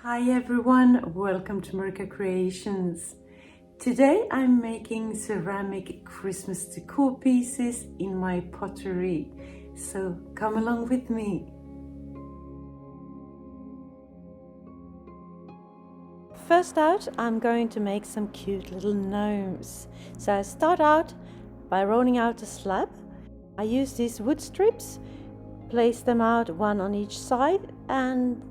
Hi everyone, welcome to MarikaCreations. Today I'm making ceramic Christmas decor pieces in my pottery, so come along with me. First out, I'm going to make some cute little gnomes. So I start out by rolling out a slab. I use these wood strips, place them out one on each side, and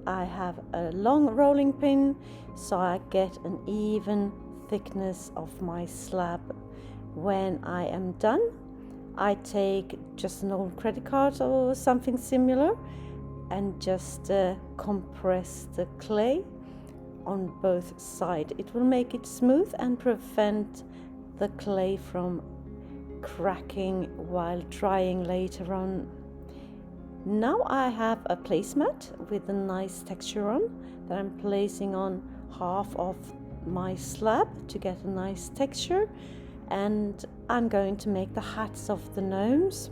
I have a long rolling pin so I get an even thickness of my slab. When I am done, I take just an old credit card or something similar and just compress the clay on both sides. It will make it smooth and prevent the clay from cracking while drying later on. Now I have a placemat with a nice texture on that I'm placing on half of my slab to get a nice texture, and I'm going to make the hats of the gnomes.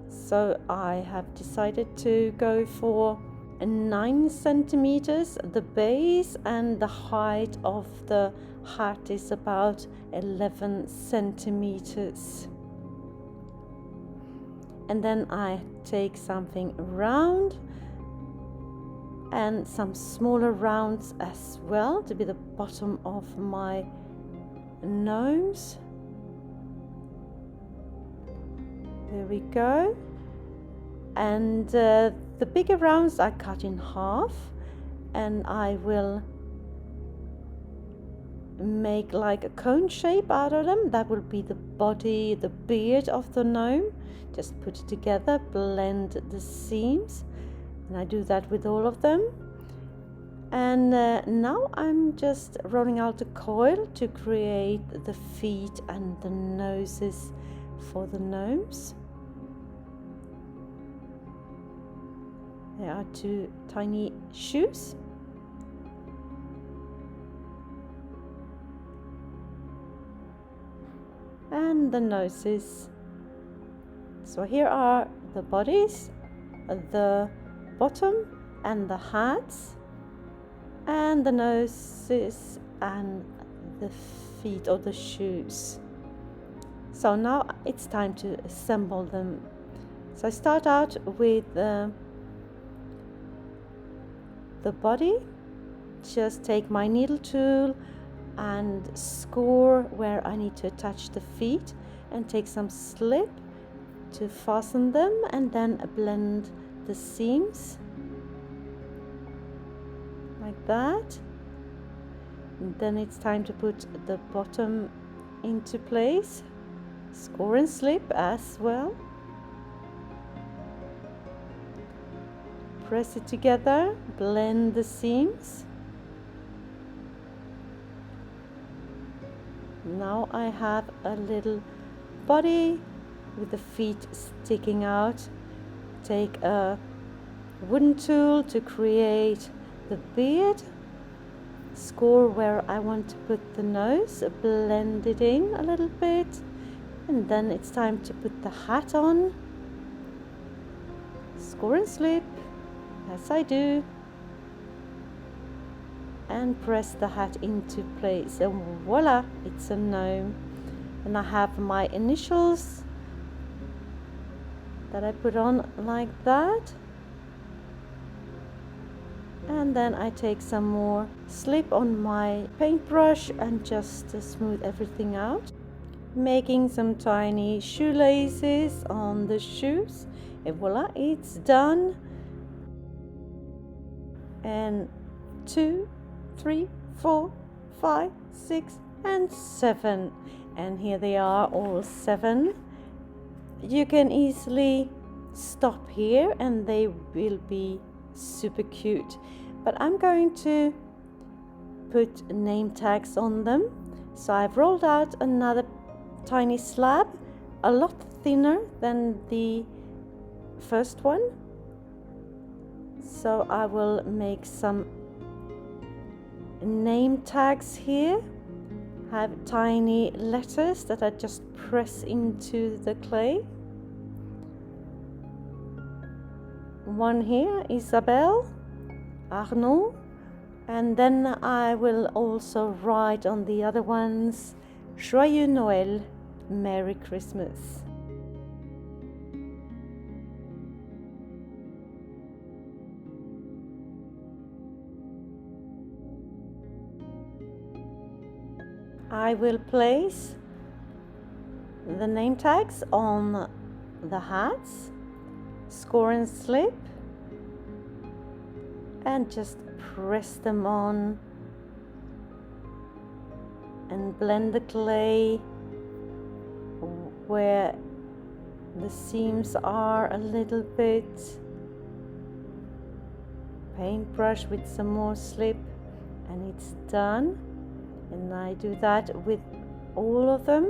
So I have decided to go for 9 centimeters the base, and the height of the hat is about 11 centimeters. And then I take something round and some smaller rounds as well to be the bottom of my gnomes. There we go. And the bigger rounds I cut in half, and I will make like a cone shape out of them. That will be the body, the beard of the gnome. Just put it together, blend the seams, and I do that with all of them. And now I'm just rolling out the coil to create the feet and the noses for the gnomes. There are 2 tiny shoes. And the noses. So here are the bodies, the bottom and the hats, and the noses and the feet or the shoes. So now it's time to assemble them. So I start out with the body. Just take my needle tool and score where I need to attach the feet, and take some slip to fasten them, and then blend the seams like that. And then it's time to put the bottom into place, score and slip as well. Press it together, blend the seams. Now I have a little body with the feet sticking out. Take a wooden tool to create the beard, score where I want to put the nose, blend it in a little bit, and then it's time to put the hat on. Score and slip, as I do, and press the hat into place, and voila, it's a gnome. And I have my initials that I put on like that, and then I take some more slip on my paintbrush and just smooth everything out, making some tiny shoelaces on the shoes, and voila, it's done. And 2, 3, 4, 5, 6 and 7, and here they are, all 7. You can easily stop here and they will be super cute, but I'm going to put name tags on them. So I've rolled out another tiny slab, a lot thinner than the first one. So I will make some name tags here. I have tiny letters that I just press into the clay. One here, Isabel, Arnaud. And then I will also write on the other ones, Joyeux Noël, Merry Christmas. I will place the name tags on the hats, score and slip, and just press them on and blend the clay where the seams are a little bit. Paintbrush with some more slip and it's done. And I do that with all of them.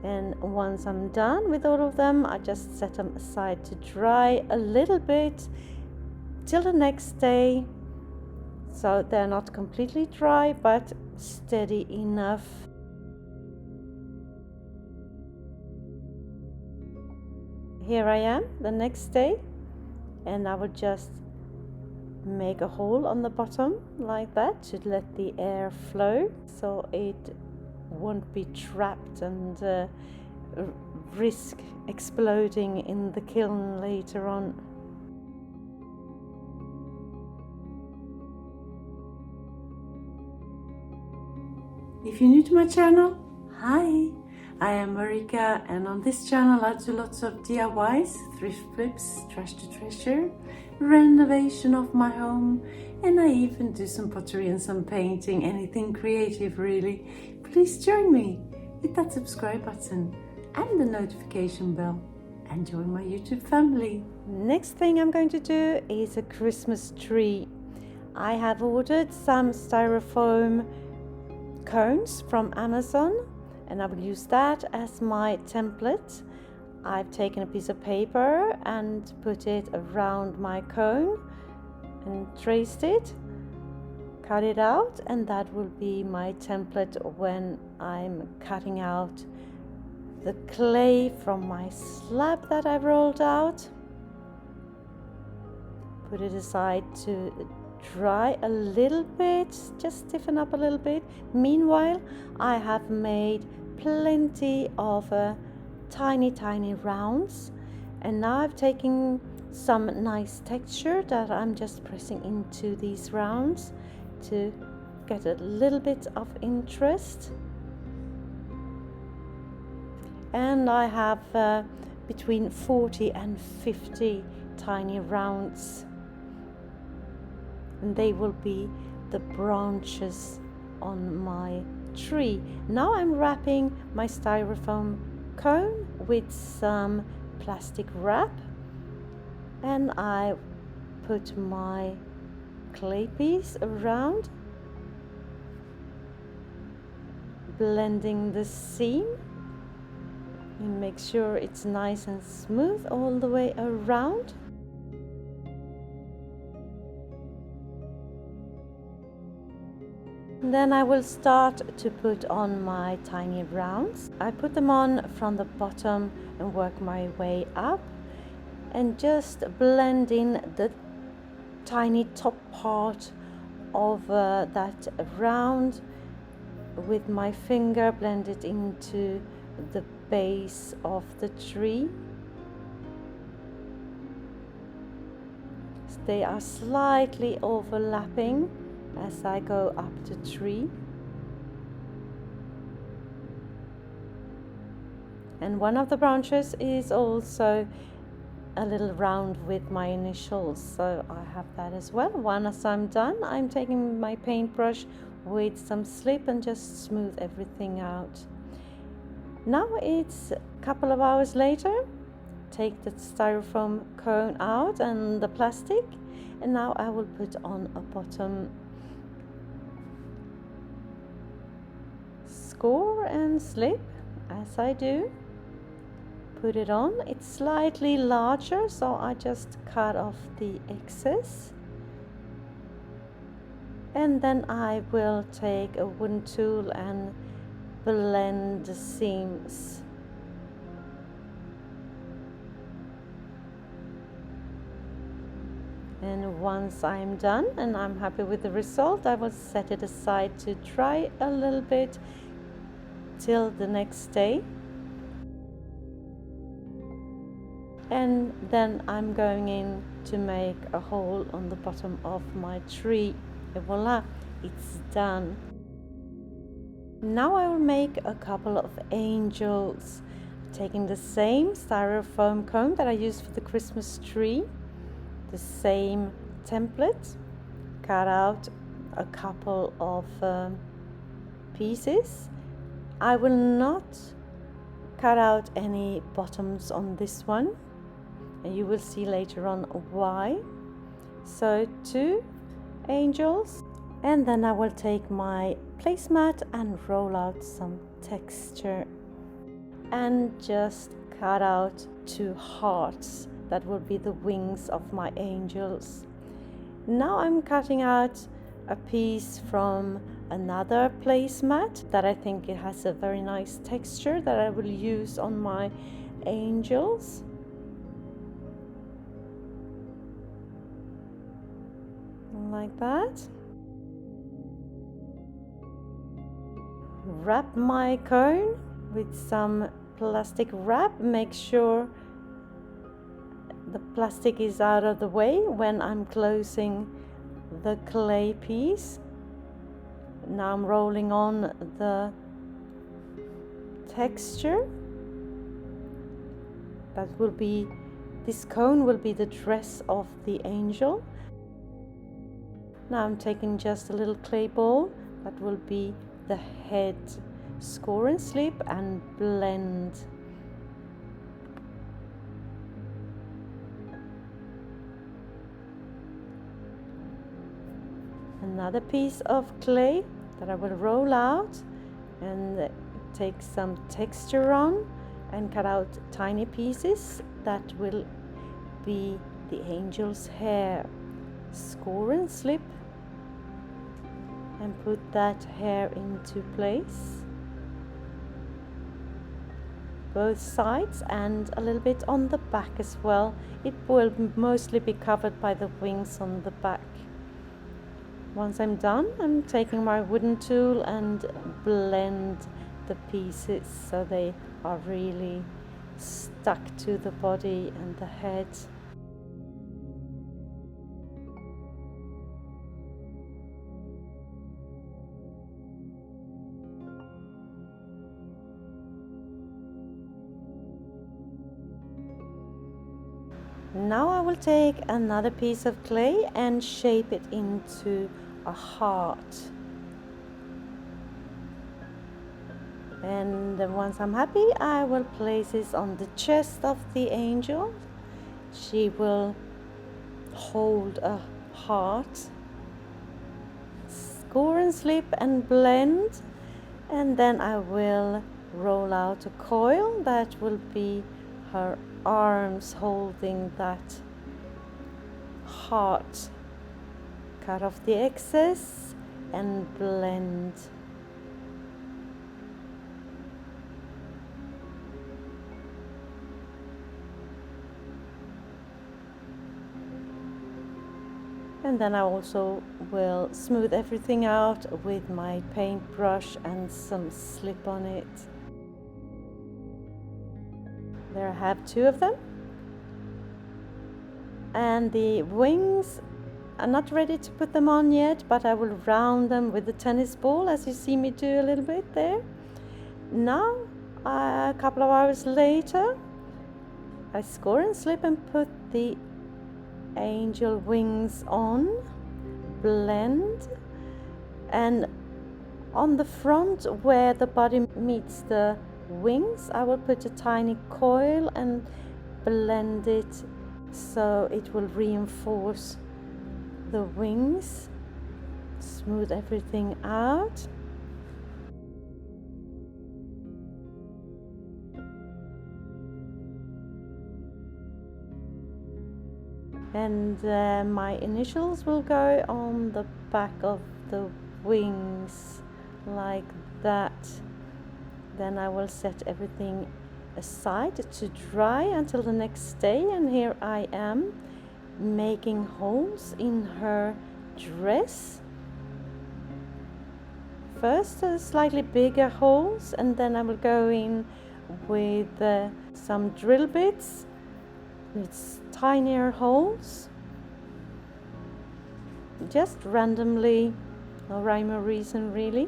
And once I'm done with all of them, I just set them aside to dry a little bit till the next day, so they're not completely dry but steady enough. Here I am the next day, and I will just make a hole on the bottom like that to let the air flow, so it won't be trapped and risk exploding in the kiln later on. If you're new to my channel, hi! I am Marika, and on this channel I do lots of DIYs, thrift flips, trash to treasure, renovation of my home, and I even do some pottery and some painting, anything creative really. Please join me, hit that subscribe button and the notification bell and join my YouTube family. Next thing I'm going to do is a Christmas tree. I have ordered some styrofoam cones from Amazon, and I will use that as my template. I've taken a piece of paper and put it around my cone and traced it, cut it out, and that will be my template when I'm cutting out the clay from my slab that I've rolled out. Put it aside to dry a little bit, just stiffen up a little bit. Meanwhile, I have made plenty of tiny rounds, and now I've taken some nice texture that I'm just pressing into these rounds to get a little bit of interest. And I have between 40 and 50 tiny rounds, and they will be the branches on my tree. Now I'm wrapping my styrofoam cone with some plastic wrap, and I put my clay piece around, blending the seam, and make sure it's nice and smooth all the way around. Then I will start to put on my tiny rounds. I put them on from the bottom and work my way up, and just blend in the tiny top part of that round with my finger, blend it into the base of the tree. They are slightly overlapping as I go up the tree. And one of the branches is also a little round with my initials, so I have that as well. Once I'm done, I'm taking my paintbrush with some slip and just smooth everything out. Now it's a couple of hours later. Take the styrofoam cone out and the plastic, and now I will put on a bottom. Score and slip as I do. Put it on. It's slightly larger, so I just cut off the excess, and then I will take a wooden tool and blend the seams. And once I'm done and I'm happy with the result, I will set it aside to dry a little bit till the next day. And then I'm going in to make a hole on the bottom of my tree. And voila, it's done. Now I will make a couple of angels, taking the same styrofoam cone that I used for the Christmas tree, the same template, cut out a couple of pieces. I will not cut out any bottoms on this one, and you will see later on why. So 2 angels, and then I will take my placemat and roll out some texture and just cut out 2 hearts. That will be the wings of my angels. Now I'm cutting out a piece from another placemat that I think it has a very nice texture that I will use on my angels. Like that. Wrap my cone with some plastic wrap. Make sure the plastic is out of the way when I'm closing the clay piece. Now I'm rolling on the texture. This cone will be the dress of the angel. Now I'm taking just a little clay ball that will be the head. Score and slip and blend. Another piece of clay that I will roll out and take some texture on and cut out tiny pieces that will be the angel's hair. Score and slip and put that hair into place, both sides and a little bit on the back as well. It will mostly be covered by the wings on the back. Once I'm done, I'm taking my wooden tool and blend the pieces so they are really stuck to the body and the head. Now I will take another piece of clay and shape it into a heart. And then once I'm happy, I will place this on the chest of the angel. She will hold a heart. Score and slip and blend. And then I will roll out a coil that will be her arms holding that heart. Cut off the excess and blend. And then I also will smooth everything out with my paintbrush and some slip on it. There I have 2 of them. And the wings, I'm not ready to put them on yet, but I will round them with the tennis ball, as you see me do a little bit there. Now, a couple of hours later, I score and slip and put the angel wings on, blend, and on the front where the body meets the wings, I will put a tiny coil and blend it so it will reinforce the wings. Smooth everything out. And my initials will go on the back of the wings like that. Then I will set everything aside to dry until the next day, and here I am making holes in her dress. First slightly bigger holes, and then I will go in with some drill bits with tinier holes, just randomly, no rhyme or reason really.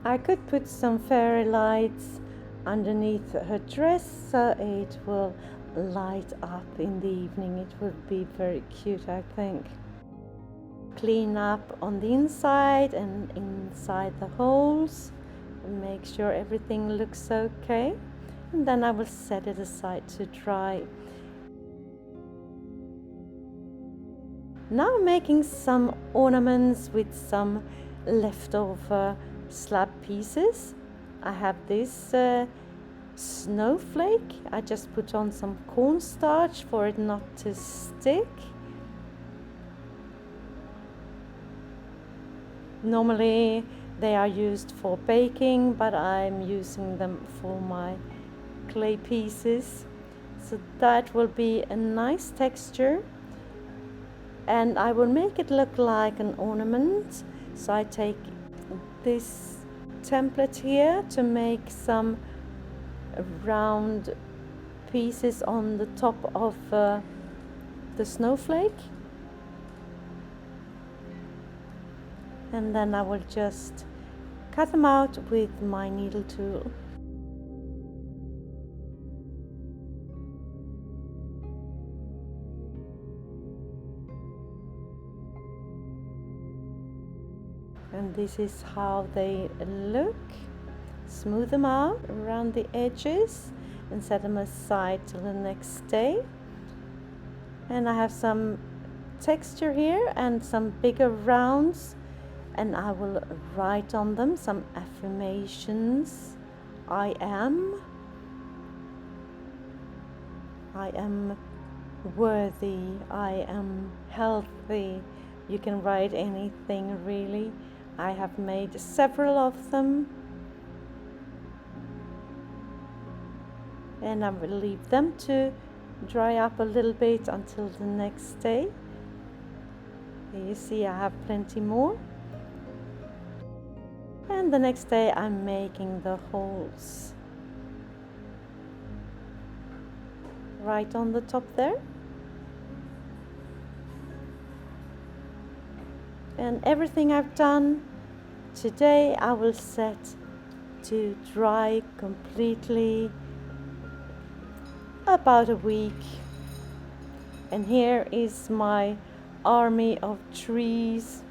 I could put some fairy lights underneath her dress so it will light up in the evening. It would be very cute, I think. Clean up on the inside and inside the holes and make sure everything looks okay, and then I will set it aside to dry. Now I'm making some ornaments with some leftover slab pieces. I have this snowflake. I just put on some cornstarch for it not to stick. Normally they are used for baking, but I'm using them for my clay pieces. So that will be a nice texture. And I will make it look like an ornament. So I take this template here to make some round pieces on the top of the snowflake. And then I will just cut them out with my needle tool. And this is how they look. Smooth them out around the edges and set them aside till the next day. And I have some texture here and some bigger rounds, and I will write on them some affirmations. I am worthy, I am healthy. You can write anything really. I have made several of them, and I will leave them to dry up a little bit until the next day. Here you see I have plenty more. And the next day I'm making the holes right on the top there. And everything I've done today I will set to dry completely about a week. And here is my army of trees,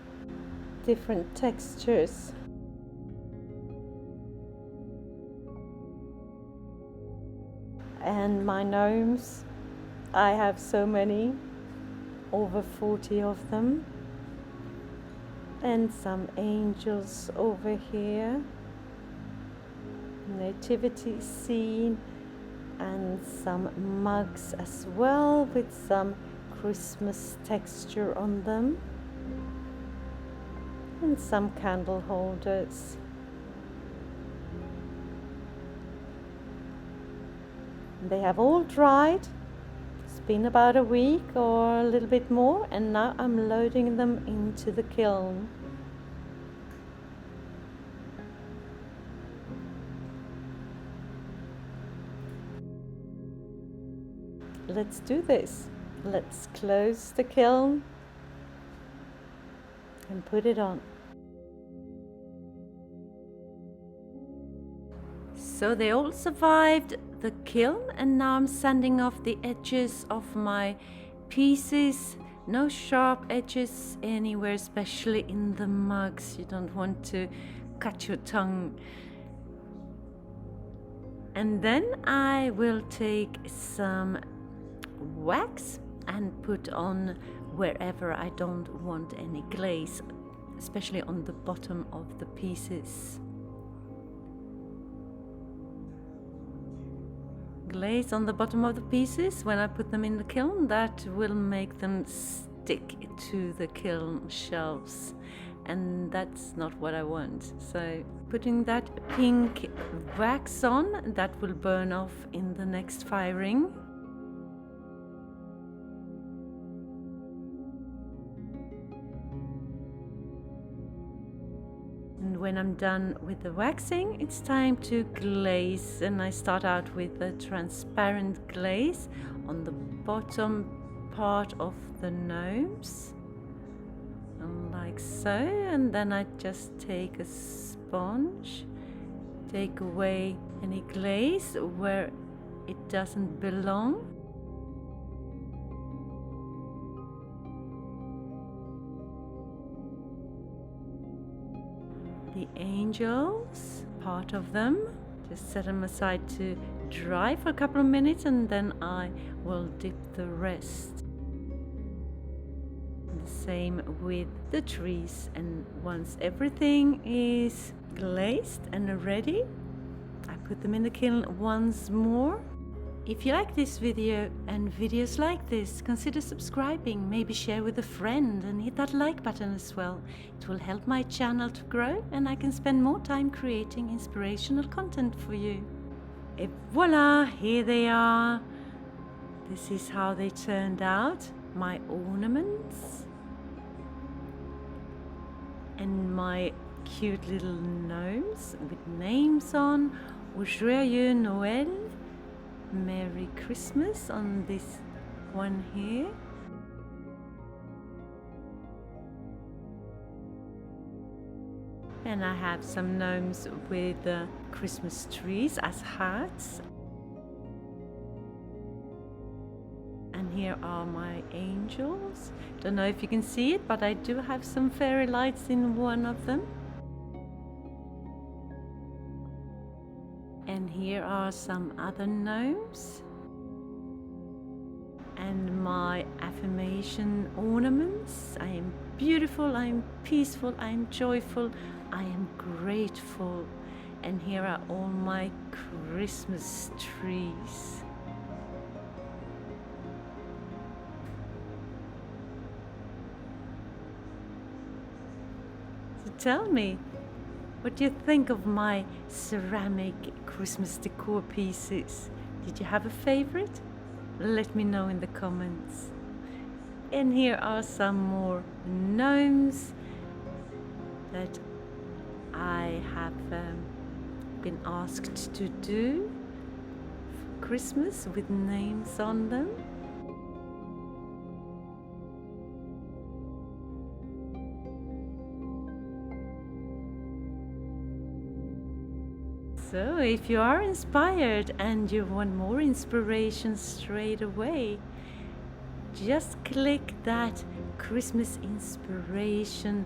different textures. And my gnomes, I have so many, over 40 of them. And some angels over here, nativity scene, and some mugs as well with some Christmas texture on them, and some candle holders. They have all dried. It's been about a week or a little bit more, and now I'm loading them into the kiln. Let's do this. Let's close the kiln and put it on. So they all survived the kiln, and now I'm sanding off the edges of my pieces. No sharp edges anywhere, especially in the mugs. You don't want to cut your tongue. And then I will take some wax and put on wherever I don't want any glaze, especially on the bottom of the pieces. Glaze on the bottom of the pieces when I put them in the kiln, that will make them stick to the kiln shelves, and that's not what I want. So putting that pink wax on, that will burn off in the next firing. when I'm done with the waxing, it's time to glaze, and I start out with a transparent glaze on the bottom part of the gnomes, like so, and then I just take a sponge, take away any glaze where it doesn't belong. The angels, part of them, just set them aside to dry for a couple of minutes, and then I will dip the rest. The same with the trees, and once everything is glazed and ready, I put them in the kiln once more. If you like this video and videos like this, consider subscribing, maybe share with a friend, and hit that like button as well. It will help my channel to grow, and I can spend more time creating inspirational content for you. Et voila, here they are. This is how they turned out, my ornaments and my cute little gnomes with names on. Joyeux Noël, Merry Christmas on this one here. And I have some gnomes with Christmas trees as hats. And here are my angels. Don't know if you can see it, but I do have some fairy lights in one of them. And here are some other gnomes. And my affirmation ornaments. I am beautiful, I am peaceful, I am joyful, I am grateful. And here are all my Christmas trees. So tell me, what do you think of my ceramic Christmas decor pieces? Did you have a favorite? Let me know in the comments. And here are some more gnomes that I have been asked to do for Christmas with names on them. So if you are inspired and you want more inspiration straight away, just click that Christmas inspiration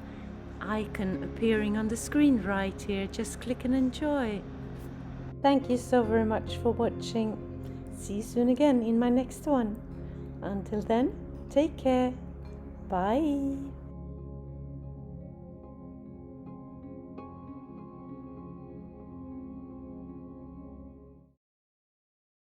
icon appearing on the screen right here. Just click and enjoy. Thank you so very much for watching. See you soon again in my next one. Until then, take care. Bye.